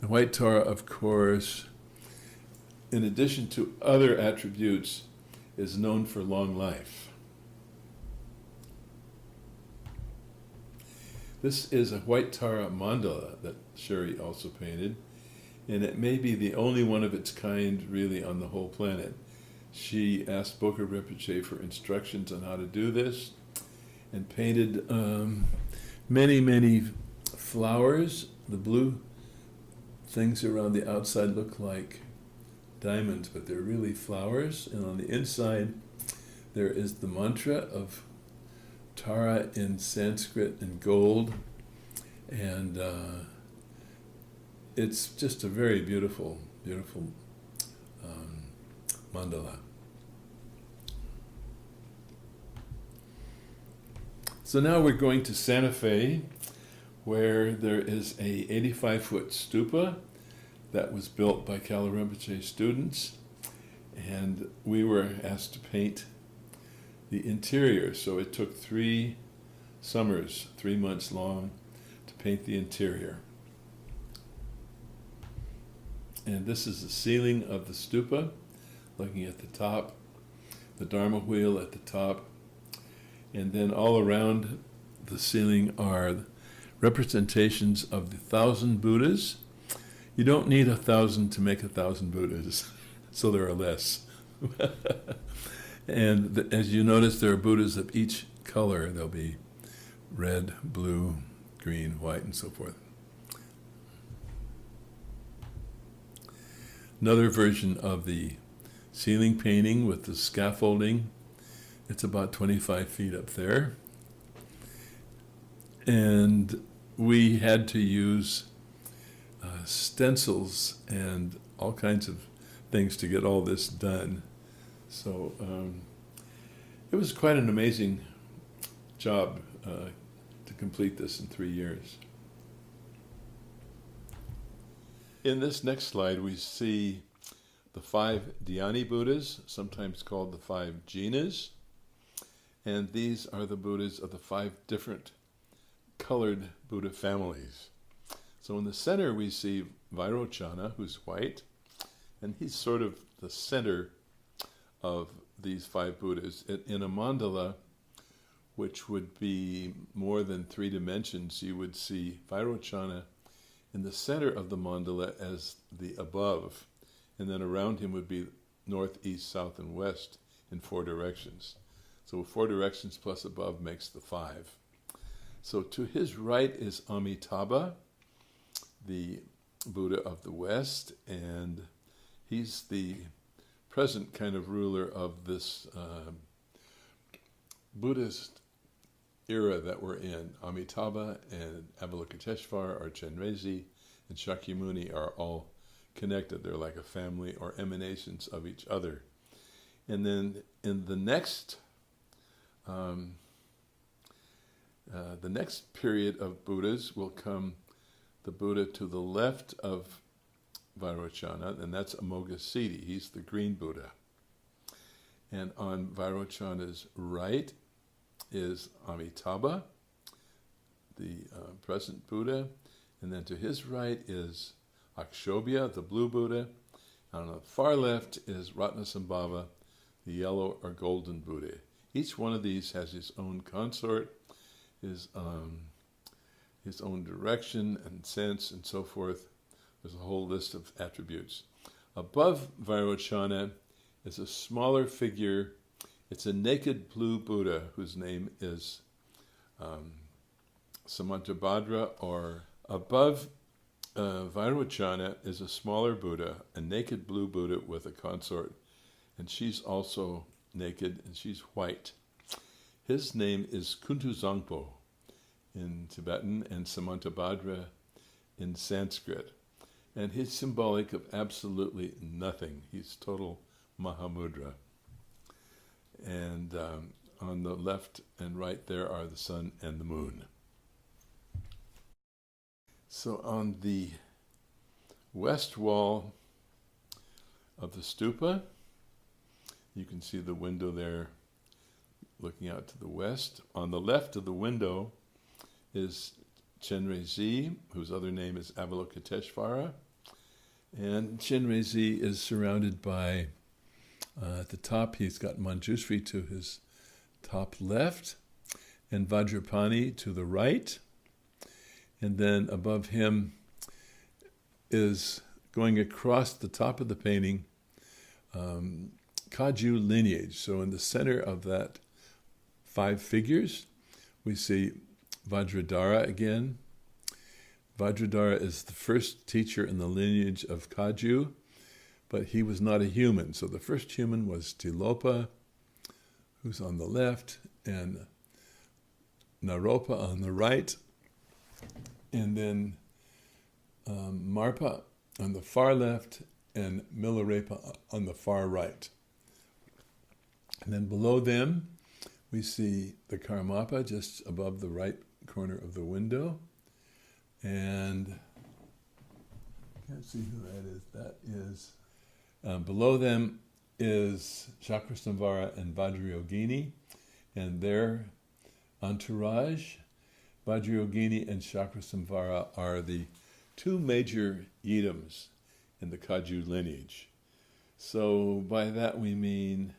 The white Tara, of course, in addition to other attributes, is known for long life. This is a white Tara mandala that Sherry also painted, and it may be the only one of its kind really on the whole planet. She asked Boka Rinpoche for instructions on how to do this, and painted many, many flowers. The blue things around the outside look like diamonds, but they're really flowers. And on the inside, there is the mantra of Tara in Sanskrit and gold. And it's just a very beautiful, beautiful mandala. So now we're going to Santa Fe, where there is a 85-foot stupa that was built by Kala Rinpoche students, and we were asked to paint the interior. So it took 3 summers, 3 months long, to paint the interior. And this is the ceiling of the stupa, looking at the top, the Dharma wheel at the top, and then all around the ceiling are representations of the 1,000 Buddhas. You don't need 1,000 to make 1,000 Buddhas, so there are less. And as you notice, there are Buddhas of each color. There'll be red, blue, green, white, and so forth. another version of the ceiling painting with the scaffolding. It's about 25 feet up there. And we had to use stencils and all kinds of things to get all this done. So it was quite an amazing job to complete this in 3 years. In this next slide, we see the 5 Dhyani Buddhas, sometimes called the 5 Jinas. And these are the Buddhas of the 5 different colored Buddha families. So in the center we see Vairochana, who's white, and he's sort of the center of these 5 Buddhas. In a mandala, which would be more than 3 dimensions, you would see Vairochana in the center of the mandala as the above, and then around him would be north, east, south, and west in 4 directions. So 4 directions plus above makes the 5. So to his right is Amitabha, the Buddha of the West, and he's the present kind of ruler of this Buddhist era that we're in. Amitabha and Avalokiteshvara or Chenrezig and Shakyamuni are all connected. They're like a family or emanations of each other. And then in the next period of Buddhas will come the Buddha to the left of Vairochana, and that's Amoghasiddhi. He's the green Buddha. And on Vairochana's right is Amitabha, the present Buddha, and then to his right is Akshobhya, the blue Buddha, and on the far left is Ratnasambhava, the yellow or golden Buddha. Each one of these has his own consort, his own direction and sense and so forth. There's a whole list of attributes. Above Vairochana is a smaller figure. It's a naked blue Buddha whose name is Samantabhadra, or above Vairochana is a smaller Buddha, a naked blue Buddha with a consort, and she's also naked and she's white. His name is Kuntuzangpo in Tibetan and Samantabhadra in Sanskrit. And he's symbolic of absolutely nothing. He's total Mahamudra. And on the left and right there are the sun and the moon. So on the west wall of the stupa, you can see the window there looking out to the west. On the left of the window is Chenrezig, whose other name is Avalokiteshvara. And Chenrezig is surrounded by, at the top he's got Manjushri to his top left, and Vajrapani to the right. And then above him is, going across the top of the painting, Kaju lineage. So in the center of that 5 figures, we see Vajradhara again. Vajradhara is the first teacher in the lineage of Kaju, but he was not a human. So the first human was Tilopa, who's on the left, and Naropa on the right, and then Marpa on the far left, and Milarepa on the far right. And then below them, we see the Karmapa just above the right corner of the window. And I can't see who that is. That is, below them is Chakrasamvara and Vajrayogini, and their entourage. Vajrayogini and Chakrasamvara are the 2 major yidams in the Kaju lineage. So by that we mean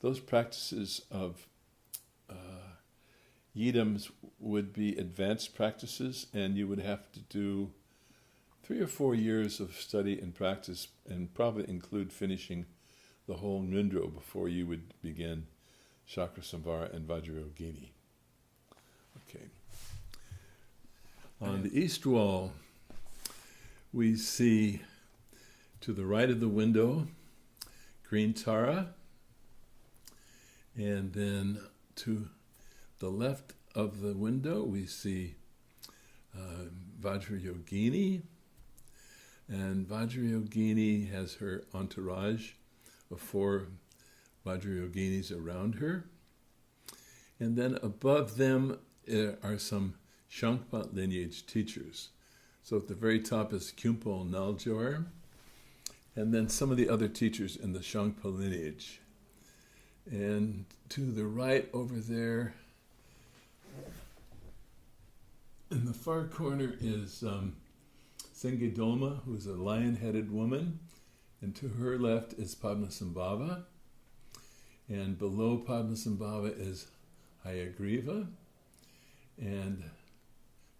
those practices of yidams would be advanced practices, and you would have to do 3 or 4 years of study and practice, and probably include finishing the whole Nrindro before you would begin Chakrasamvara and Vajrayogini. Okay. On the east wall, we see To the right of the window, green Tara, and then to the left of the window we see Vajrayogini, and Vajrayogini has her entourage of 4 Vajrayoginis around her, and then above them are some Shangpa lineage teachers. So at the very top is Kyumpo Naljor, and then some of the other teachers in the Shangpa lineage. And to the right over there, in the far corner is Senge Dolma, who's a lion-headed woman, and to her left is Padmasambhava, and below Padmasambhava is Hayagriva, and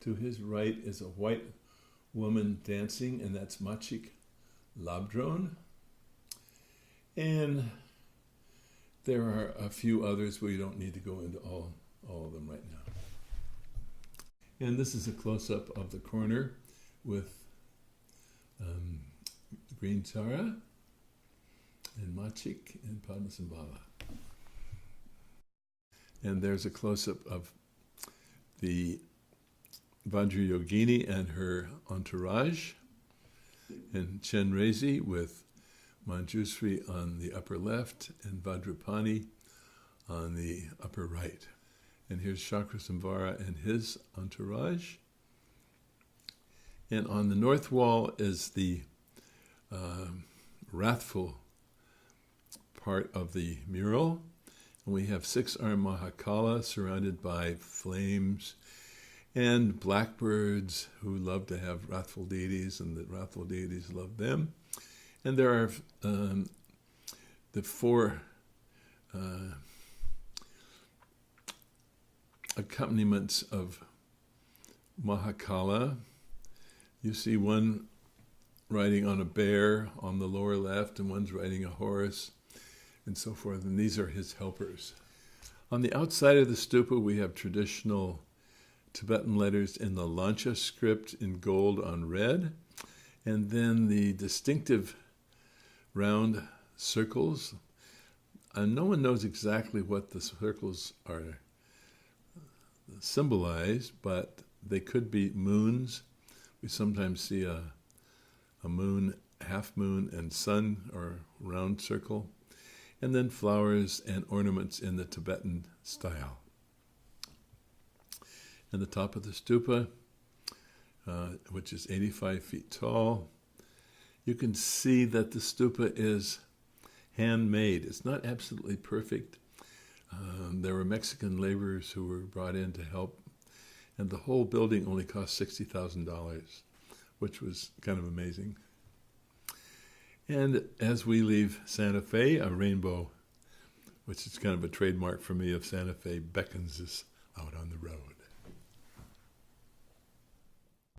to his right is a white woman dancing, and that's Machik Labdrone. And there are a few others, we don't need to go into all of them right now. And this is a close-up of the corner with Green Tara and Machik and Padmasambhava. And there's a close-up of the Vajrayogini and her entourage, and Chenrezi with Manjusri on the upper left and Vajrapani on the upper right. And here's Chakrasamvara and his entourage. And on the north wall is the wrathful part of the mural. And we have 6-armed Mahakala surrounded by flames and blackbirds who love to have wrathful deities, and the wrathful deities love them. And there are the 4 accompaniments of Mahakala. You see one riding on a bear on the lower left, and one's riding a horse, and so forth, and these are his helpers. On the outside of the stupa we have traditional Tibetan letters in the Lancha script in gold on red, and then the distinctive round circles. And no one knows exactly what the circles are symbolize, but they could be moons. We sometimes see a moon, half moon, and sun, or round circle, and then flowers and ornaments in the Tibetan style. And the top of the stupa, which is 85 feet tall, you can see that the stupa is handmade. It's not absolutely perfect. There were Mexican laborers who were brought in to help, and the whole building only cost $60,000, which was kind of amazing. And as we leave Santa Fe, a rainbow, which is kind of a trademark for me of Santa Fe, beckons us out on the road.